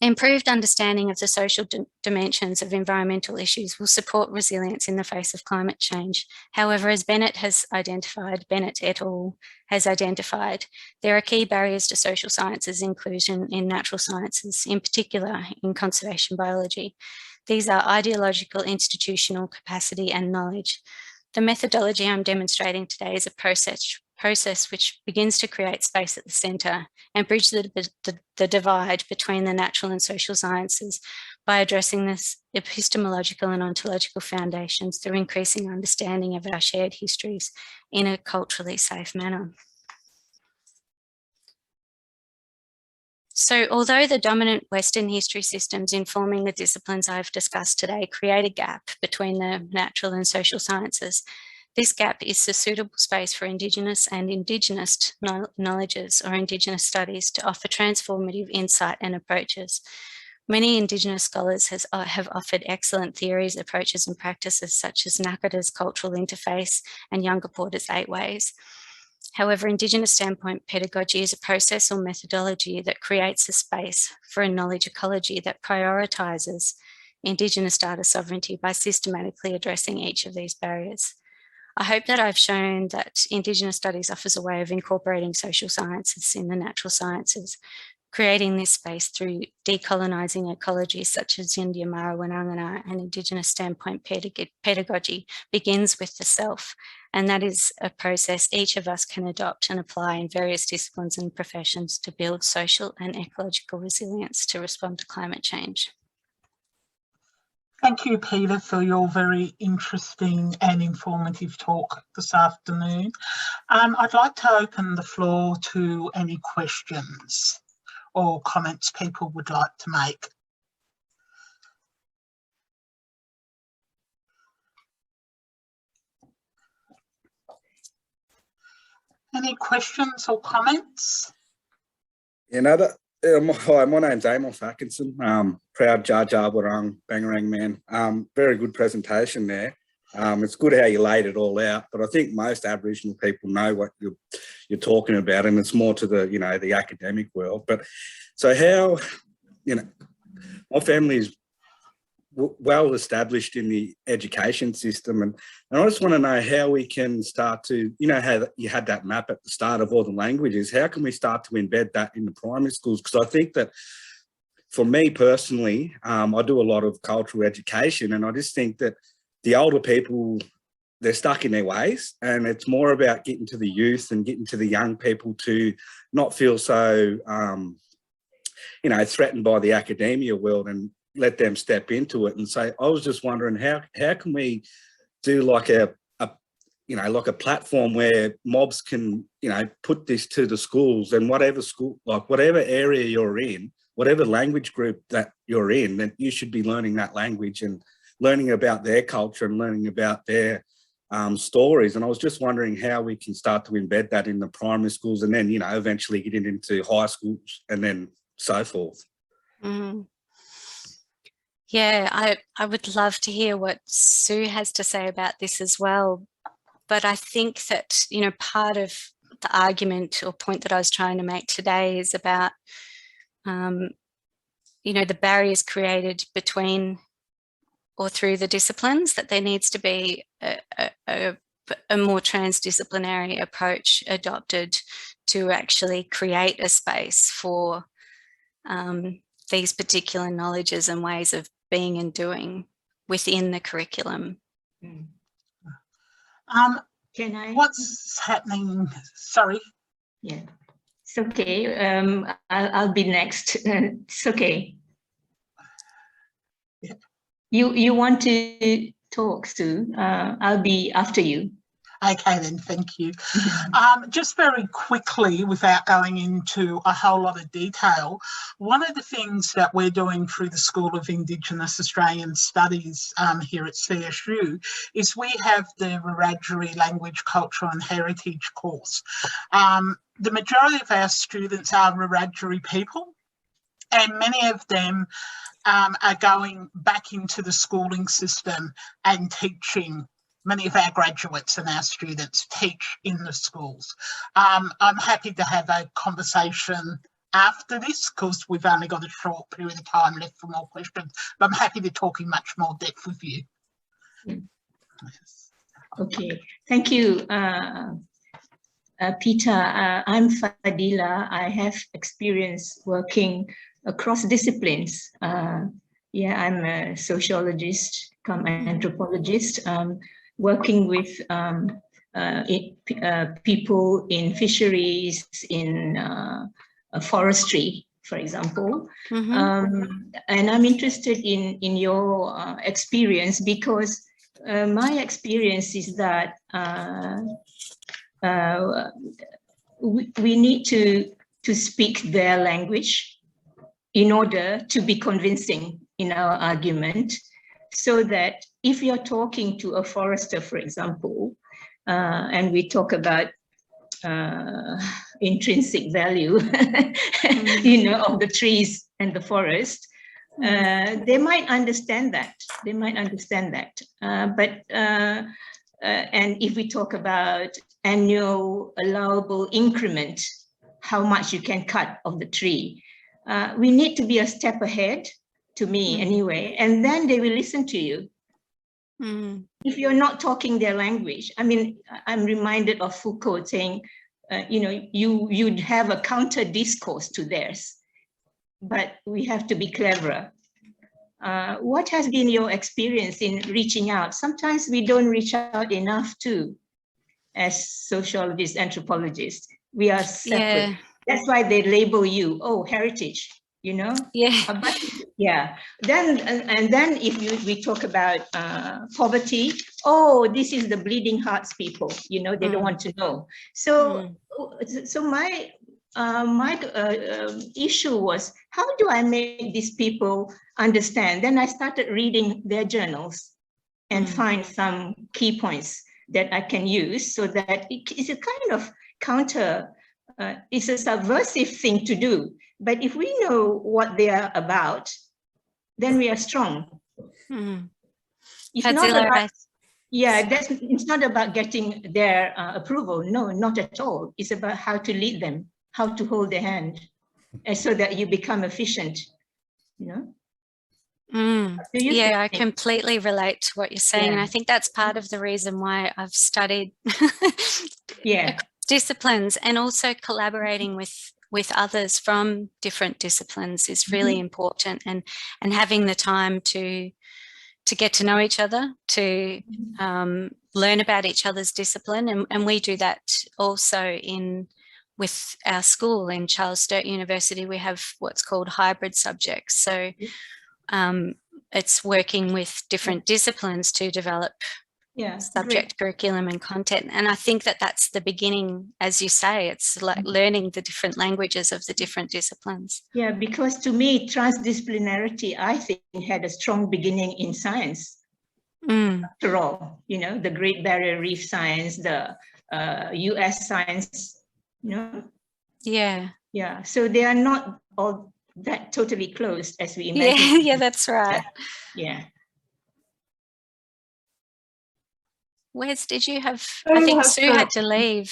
Improved understanding of the social dimensions of environmental issues will support resilience in the face of climate change. However, as Bennett et al. Has identified, there are key barriers to social sciences inclusion in natural sciences, in particular in conservation biology. These are ideological, institutional capacity and knowledge. The methodology I'm demonstrating today is a process which begins to create space at the centre and bridge the divide between the natural and social sciences by addressing this epistemological and ontological foundations through increasing understanding of our shared histories in a culturally safe manner. So although the dominant Western history systems informing the disciplines I've discussed today create a gap between the natural and social sciences, this gap is a suitable space for Indigenous and Indigenist knowledges or Indigenous studies to offer transformative insight and approaches. Many Indigenous scholars have offered excellent theories, approaches and practices such as Nakata's cultural interface and Younger Porter's 8 ways. However, Indigenous standpoint pedagogy is a process or methodology that creates a space for a knowledge ecology that prioritises Indigenous data sovereignty by systematically addressing each of these barriers. I hope that I've shown that Indigenous studies offers a way of incorporating social sciences in the natural sciences, creating this space through decolonising ecologies such as Yindyamarra and Indigenous standpoint pedagogy begins with the self. And that is a process each of us can adopt and apply in various disciplines and professions to build social and ecological resilience to respond to climate change. Thank you, Peter, for your very interesting and informative talk this afternoon. I'd like to open the floor to any questions or comments people would like to make. Any questions or comments? Hi, my name's Amos Atkinson. Proud Jar Jar Warang Bangarang man. Very good presentation there. It's good how you laid it all out, but I think most Aboriginal people know what you're talking about, and it's more to the the academic world. But so how my family is well established in the education system, and I just want to know how we can start to, how you had that map at the start of all the languages, how can we start to embed that in the primary schools? Because I think that for me personally, I do a lot of cultural education, and I just think that the older people, they're stuck in their ways, and it's more about getting to the youth and getting to the young people to not feel so threatened by the academia world, and let them step into it and say, I was just wondering how can we do like a platform where mobs can, put this to the schools, and whatever school, like whatever area you're in, whatever language group that you're in, that you should be learning that language and learning about their culture and learning about their stories. And I was just wondering how we can start to embed that in the primary schools, and then, eventually getting into high schools and then so forth. Mm. Yeah, I would love to hear what Sue has to say about this as well. But I think that, part of the argument or point that I was trying to make today is about, the barriers created between or through the disciplines, that there needs to be a more transdisciplinary approach adopted to actually create a space for these particular knowledges and ways of being and doing within the curriculum. Can I? What's happening? Sorry. Yeah, it's okay. I'll be next. It's okay. Yeah. You want to talk, Sue? I'll be after you. Okay then, thank you. Just very quickly, without going into a whole lot of detail, one of the things that we're doing through the School of Indigenous Australian Studies here at CSU is we have the Wiradjuri Language, Culture and Heritage course. The majority of our students are Wiradjuri people, and many of them are going back into the schooling system and teaching. Many of our graduates and our students teach in the schools. I'm happy to have a conversation after this, because we've only got a short period of time left for more questions, but I'm happy to talk in much more depth with you. Okay, thank you, Peter. I'm Fadila. I have experience working across disciplines. I'm a sociologist, come anthropologist, working with people in fisheries, in forestry, for example. And I'm interested in your experience, because my experience is that we need to speak their language in order to be convincing in our argument, so that if you're talking to a forester, for example, and we talk about intrinsic value, of the trees and the forest, they might understand that. They might understand that. And if we talk about annual allowable increment, how much you can cut of the tree, we need to be a step ahead, to me anyway, and then they will listen to you. If you're not talking their language, I mean, I'm reminded of Foucault saying, you'd have a counter discourse to theirs, but we have to be cleverer. What has been your experience in reaching out? Sometimes we don't reach out enough too, as sociologists, anthropologists. We are separate. Yeah. That's why they label you, oh, heritage, Yeah. Yeah. Then if we talk about poverty, oh, this is the bleeding hearts people, they don't want to know. So my issue was, how do I make these people understand? Then I started reading their journals and find some key points that I can use, so that it's a kind of counter, it's a subversive thing to do. But if we know what they are about, then we are strong. It's not about, it's not about getting their approval. No, not at all. It's about how to lead them, how to hold their hand, and so that you become efficient, Yeah, I completely relate to what you're saying. And I think that's part of the reason why I've studied disciplines, and also collaborating with others from different disciplines is really important, and having the time to get to know each other, to learn about each other's discipline. And we do that also with our school in Charles Sturt University. We have what's called hybrid subjects. So it's working with different disciplines to develop subject, curriculum and content. And I think that that's the beginning, as you say, it's like learning the different languages of the different disciplines. Yeah, because to me, transdisciplinarity, I think, had a strong beginning in science. After all, the Great Barrier Reef science, the US science, Yeah. Yeah, so they are not all that totally closed as we imagine. Yeah, that's right. Yeah. Wes, did you have, I think Sue had to leave.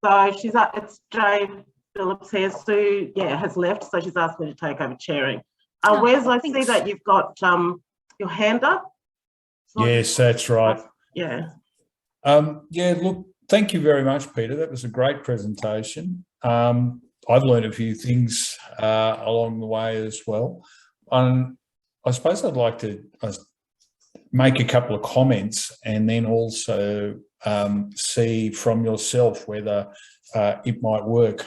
So she's up, it's Jane Phillips here. Sue, has left, so she's asked me to take over chairing. Wes, I see that you've got your hand up. Yes, that's right. Yeah. Look, thank you very much, Peter. That was a great presentation. I've learned a few things along the way as well. I suppose I'd like to make a couple of comments, and then also see from yourself whether it might work.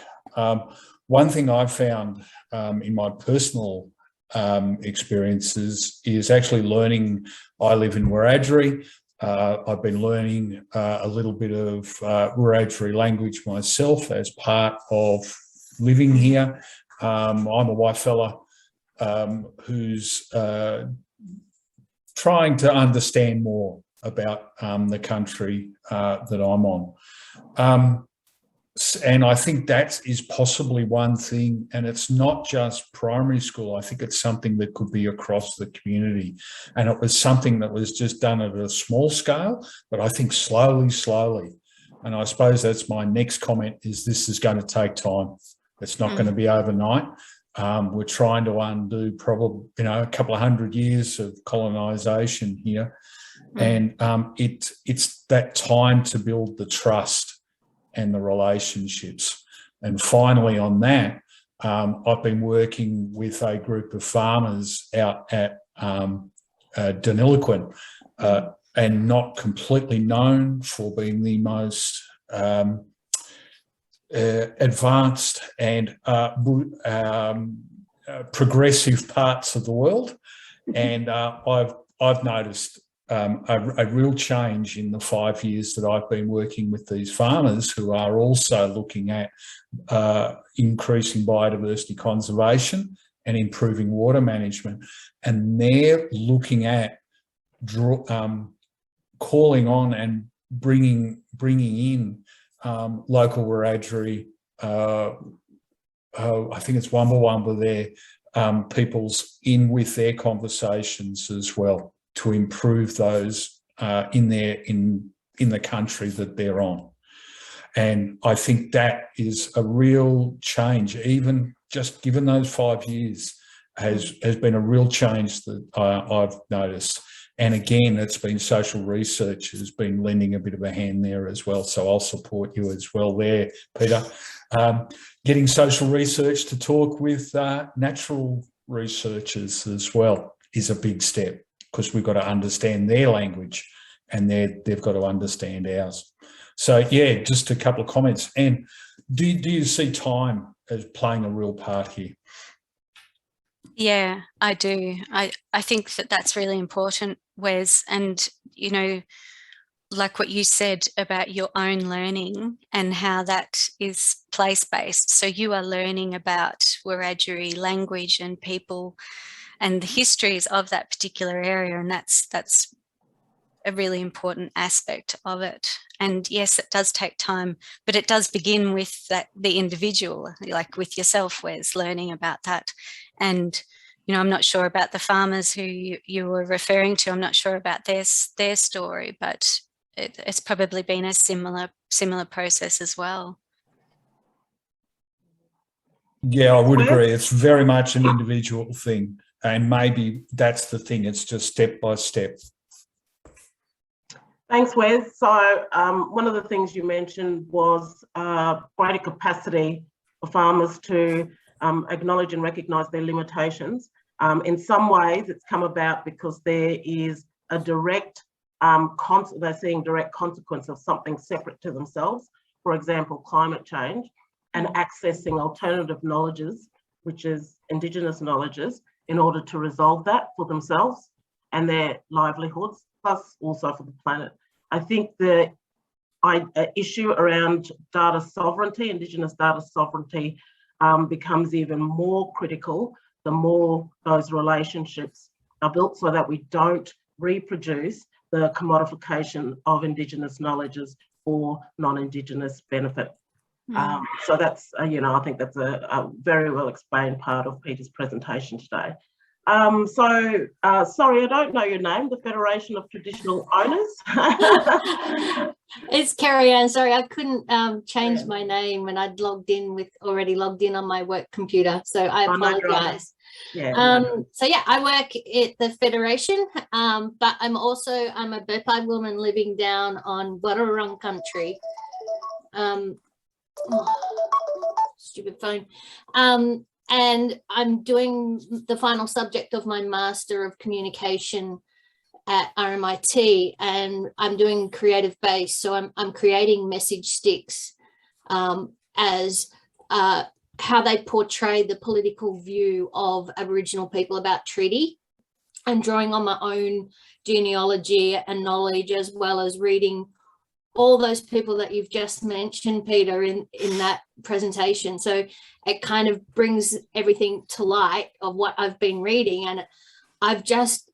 One thing I've found in my personal experiences is actually learning. I live in Wiradjuri. I've been learning a little bit of Wiradjuri language myself as part of living here. I'm a white fella who's trying to understand more about the country that I'm on. And I think that is possibly one thing, and it's not just primary school. I think it's something that could be across the community. And it was something that was just done at a small scale, but I think slowly. And I suppose that's my next comment, is this is going to take time. It's not going to be overnight. We're trying to undo probably, a couple of 100 years of colonisation here. And it's that time to build the trust and the relationships. And finally on that, I've been working with a group of farmers out at Glenelg, and not completely known for being the most advanced and progressive parts of the world. And I've noticed a real change in the 5 years that I've been working with these farmers, who are also looking at increasing biodiversity conservation and improving water management. And they're looking at calling on and bringing in local Wiradjuri, I think it's Wamba there, peoples in with their conversations as well, to improve those in the country that they're on. And I think that is a real change, even just given those 5 years has been a real change that I've noticed. And again, it's been social research has been lending a bit of a hand there as well. So I'll support you as well there, Peter. Getting social research to talk with natural researchers as well is a big step, because we've got to understand their language and they've got to understand ours. So, yeah, just a couple of comments. And do you see time as playing a real part here? Yeah, I do. I think that that's really important, Wes. And, you know, like what you said about your own learning and how that is place-based. So you are learning about Wiradjuri language and people and the histories of that particular area, and that's a really important aspect of it. And yes, it does take time, but it does begin with the individual, like with yourself, Wes, learning about that. And, you know, I'm not sure about the farmers who you were referring to. I'm not sure about their story, but it's probably been a similar process as well. Yeah, I would agree. It's very much an individual thing. And maybe that's the thing. It's just step by step. Thanks, Wes. So one of the things you mentioned was greater capacity for farmers to acknowledge and recognise their limitations. In some ways, it's come about because there is a direct, they're seeing direct consequence of something separate to themselves. For example, climate change, and accessing alternative knowledges, which is Indigenous knowledges, in order to resolve that for themselves and their livelihoods, plus also for the planet. I think the issue around data sovereignty, Indigenous data sovereignty, becomes even more critical the more those relationships are built, so that we don't reproduce the commodification of Indigenous knowledges for non-Indigenous benefit. So that's, you know, I think that's a very well explained part of Peter's presentation today. Sorry, I don't know your name, the Federation of Traditional Owners. It's Carrie Ann. Sorry, I couldn't change my name when I'd already logged in on my work computer. So I apologise. So yeah, I work at the Federation, but I'm a Burpie woman living down on Wiradjuri Country. Stupid phone. And I'm doing the final subject of my Master of Communication at RMIT, and I'm doing creative base. So I'm creating message sticks as how they portray the political view of Aboriginal people about treaty, and drawing on my own genealogy and knowledge, as well as reading all those people that you've just mentioned, Peter, in that presentation. So it kind of brings everything to light of what I've been reading, and I've just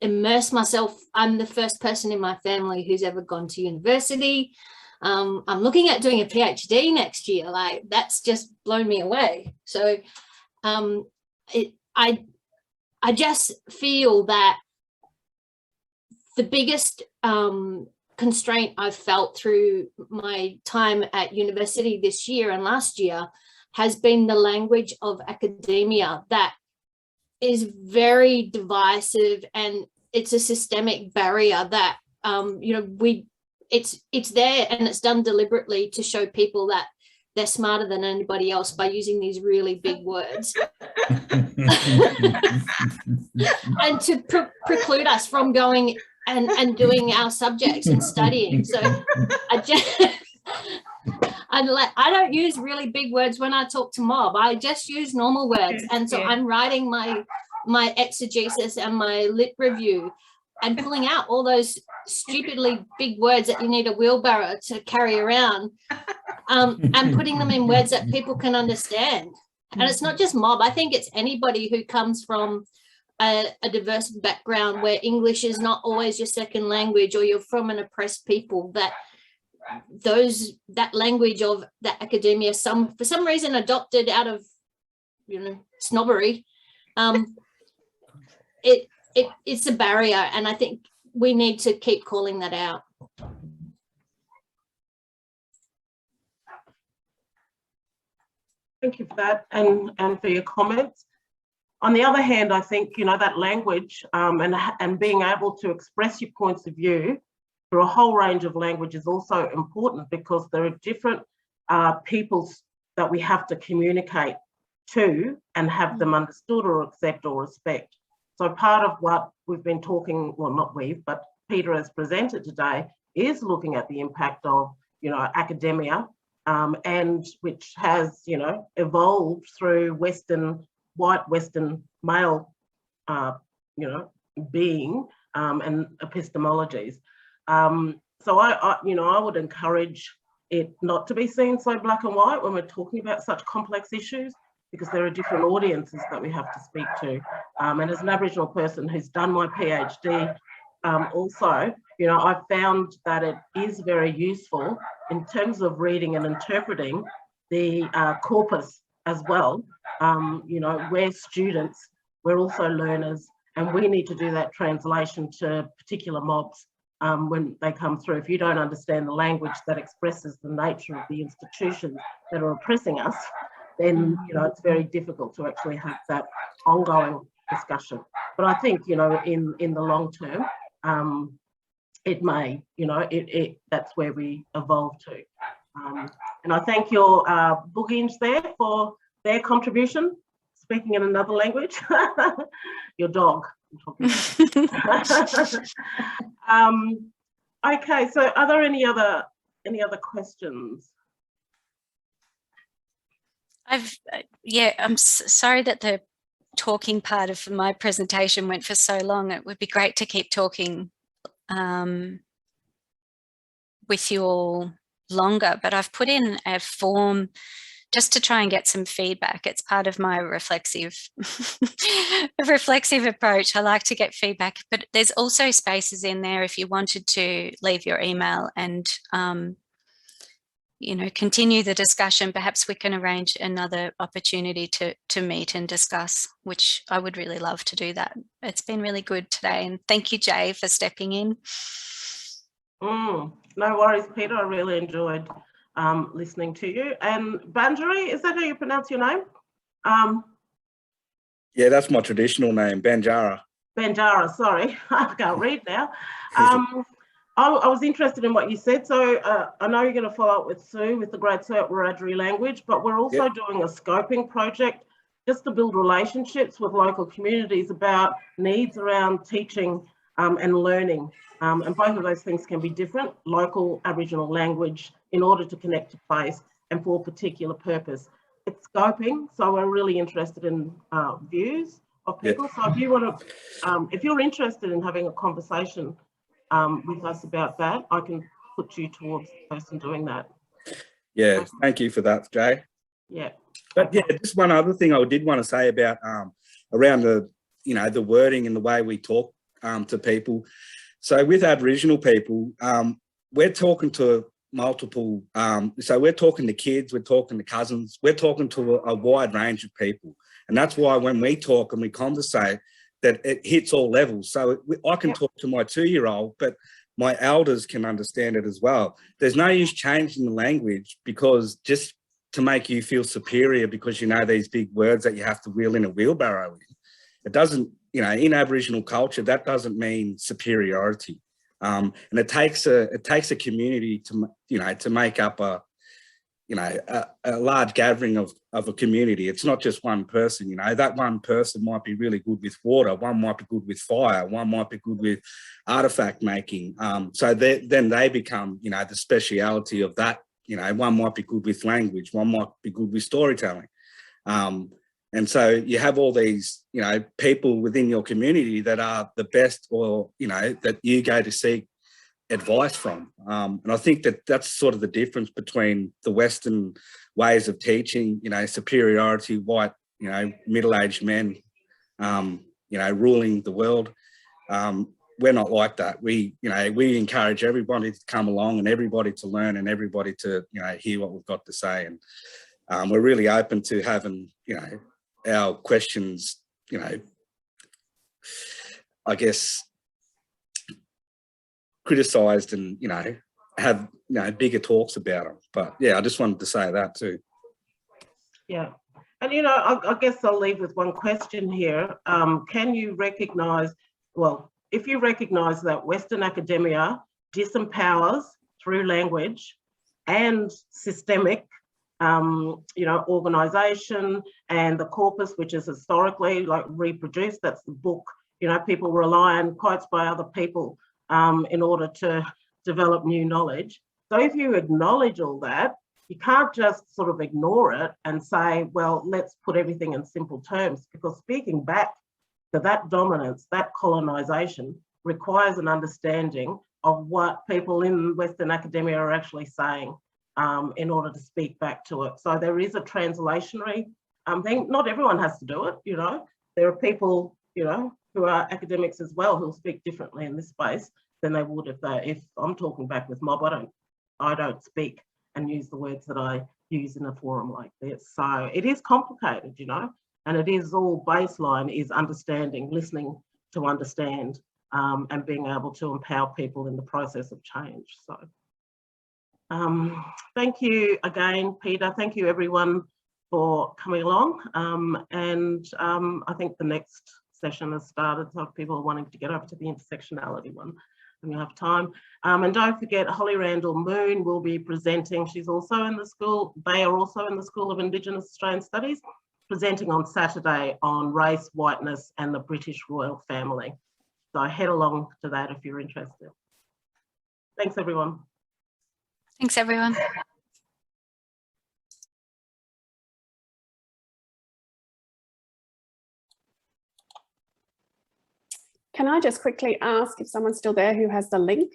immersed myself. I'm the first person in my family who's ever gone to university. I'm looking at doing a PhD next year. Like, that's just blown me away. So I just feel that the biggest constraint I've felt through my time at university this year and last year has been the language of academia that is very divisive, and it's a systemic barrier that you know, it's there, and it's done deliberately to show people that they're smarter than anybody else by using these really big words and to preclude us from going and doing our subjects and studying. So I don't use really big words when I talk to mob. I just use normal words. And so I'm writing my exegesis and my lit review and pulling out all those stupidly big words that you need a wheelbarrow to carry around, and putting them in words that people can understand. And it's not just mob. I think it's anybody who comes from a diverse background where English is not always your second language, or you're from an oppressed people, that language of that academia for some reason adopted out of, you know, snobbery. It's a barrier, and I think we need to keep calling that out. Thank you for that, and for your comments. On the other hand, I think, you know, that language and being able to express your points of view through a whole range of language is also important, because there are different peoples that we have to communicate to and have them understood or accept or respect. So part of what we've been talking, well, not we've, but Peter has presented today, is looking at the impact of, you know, academia, and which has, you know, evolved through white Western male, you know, being and epistemologies. So I would encourage it not to be seen so black and white when we're talking about such complex issues, because there are different audiences that we have to speak to. And as an Aboriginal person who's done my PhD, also, you know, I've found that it is very useful in terms of reading and interpreting the corpus as well. You know, we're students, we're also learners, and we need to do that translation to particular mobs when they come through. If you don't understand the language that expresses the nature of the institutions that are oppressing us, then, you know, it's very difficult to actually have that ongoing discussion. But I think, you know, in the long term, it may, you know, that's where we evolve to. And I thank your bookings there for their contribution, speaking in another language. Your dog. Okay, so are there any other questions? I'm sorry that the talking part of my presentation went for so long. It would be great to keep talking with you all longer, but I've put in a form just to try and get some feedback. It's part of my reflexive approach. I like to get feedback, but there's also spaces in there if you wanted to leave your email and you know, continue the discussion. Perhaps we can arrange another opportunity to meet and discuss, which I would really love to do that. It's been really good today, and thank you, Jay, for stepping in. No worries, Peter. I really enjoyed listening to you. And Banjari, is that how you pronounce your name? Yeah, that's my traditional name, Banjara. Banjara, sorry, I can't read now. I was interested in what you said. So I know you're going to follow up with Sue with the Great Sturt Wiradjuri language, but we're also doing a scoping project just to build relationships with local communities about needs around teaching and learning. And both of those things can be different, local Aboriginal language in order to connect to place and for a particular purpose. It's scoping, so we're really interested in views of people. So if you want to, if you're interested in having a conversation with us about that, I can put you towards the person doing that. Yeah, thank you for that, Jay. Yeah. But yeah, just one other thing I did want to say about around the, you know, the wording and the way we talk to people. So with Aboriginal people, we're talking to multiple, so we're talking to kids, we're talking to cousins, we're talking to a wide range of people. And that's why when we talk and we conversate, that it hits all levels. So I can talk to my 2-year-old, but my elders can understand it as well. There's no use changing the language because just to make you feel superior because you know these big words that you have to wheel in a wheelbarrow in. It doesn't, you know, in Aboriginal culture, that doesn't mean superiority. And it takes a community to, you know, to make up a large gathering of a community. It's not just one person, you know, that one person might be really good with water, one might be good with fire, one might be good with artifact making. So then they become, you know, the speciality of that, you know, one might be good with language, one might be good with storytelling. And so you have all these, you know, people within your community that are the best, or, you know, that you go to seek advice from. And I think that that's sort of the difference between the Western ways of teaching, you know, superiority, white, you know, middle-aged men, you know, ruling the world. We're not like that. We, you know, we encourage everybody to come along and everybody to learn and everybody to, you know, hear what we've got to say. And we're really open to having, you know, our questions, you know, I guess, criticised and, you know, have, you know, bigger talks about them. But yeah, I just wanted to say that too. Yeah. And, you know, I guess I'll leave with one question here. Can you recognise, well, if you recognise that Western academia disempowers through language and systemic, you know, organisation and the corpus, which is historically like reproduced, that's the book, you know, people rely on quotes by other people in order to develop new knowledge. So if you acknowledge all that, you can't just sort of ignore it and say, well, let's put everything in simple terms, because speaking back to that dominance, that colonisation requires an understanding of what people in Western academia are actually saying in order to speak back to it. So there is a translationary thing. Not everyone has to do it, you know. There are people, you know, who are academics as well who'll speak differently in this space than they would if I'm talking back with mob. I don't speak and use the words that I use in a forum like this. So it is complicated, you know, and it is all baseline is understanding, listening to understand, and being able to empower people in the process of change. So thank you again, Peter. Thank you everyone for coming along. I think the next session has started, so if people are wanting to get over to the intersectionality one, and you'll have time. And don't forget, Holly Randall Moon will be presenting. She's also in the school. They are also in the School of Indigenous Australian Studies, presenting on Saturday on race, whiteness, and the British royal family. So head along to that if you're interested. Thanks, everyone. Thanks, everyone. Can I just quickly ask if someone's still there who has the link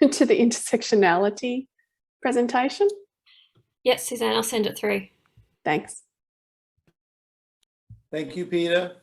to the intersectionality presentation? Yes, Suzanne, I'll send it through. Thanks. Thank you, Peter.